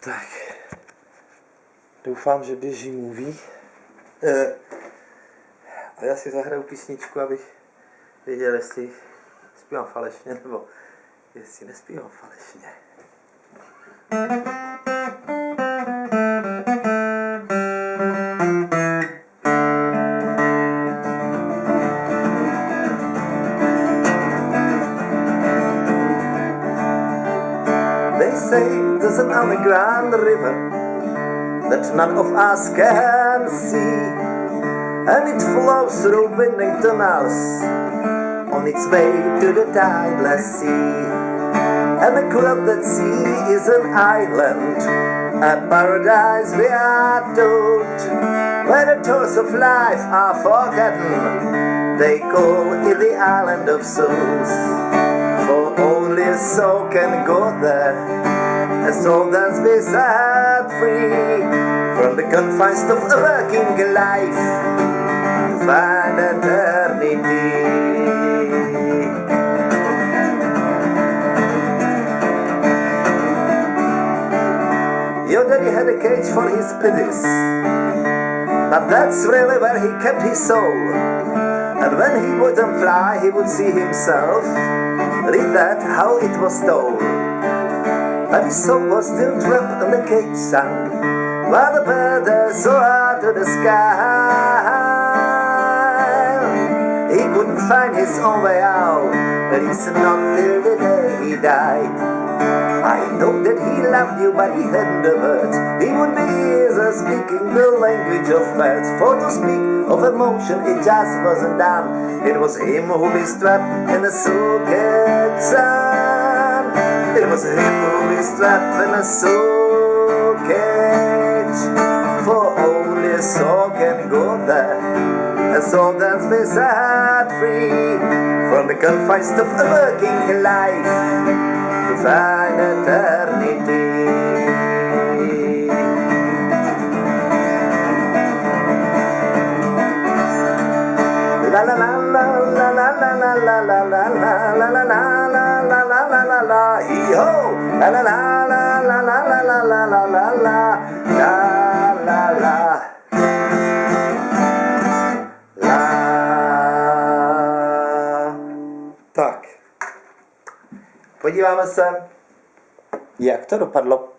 Tak. Doufám, že běží movie. A já si zahraju písničku, abych věděl, jestli zpívám falešně, nebo jestli nespívám falešně. They say there's an underground river that none of us can see, and it flows through winding tunnels on its way to the tideless sea. And across that sea is an island, a paradise we are told, where the tours of life are forgotten. They call it the island of souls, for only a soul can go there, a soul that's been set free from the confines of a working life to find eternity. Your daddy had a cage for his pities, but that's really where he kept his soul. And when he wouldn't fly, he would see himself. Read that how it was told. But his soul was still trapped in the cage, son, while the bird soared to the sky. He couldn't find his own way out, but it's not till the day he died. I know that he loved you, but he hadn't the words. He would be easier speaking the language of words. For to speak of emotion, it just wasn't done. It was him who was trapped in a soul cage, son. It was him who was trapped in a soul cage. For only a soul can go there, a soul that's been set free from the confines of a working life to find eternity. La la la la la la la la la la la la la la la la la la la la hee-ho! La la la la la la la la la la la la la la. Tak. Podíváme se, jak to dopadlo.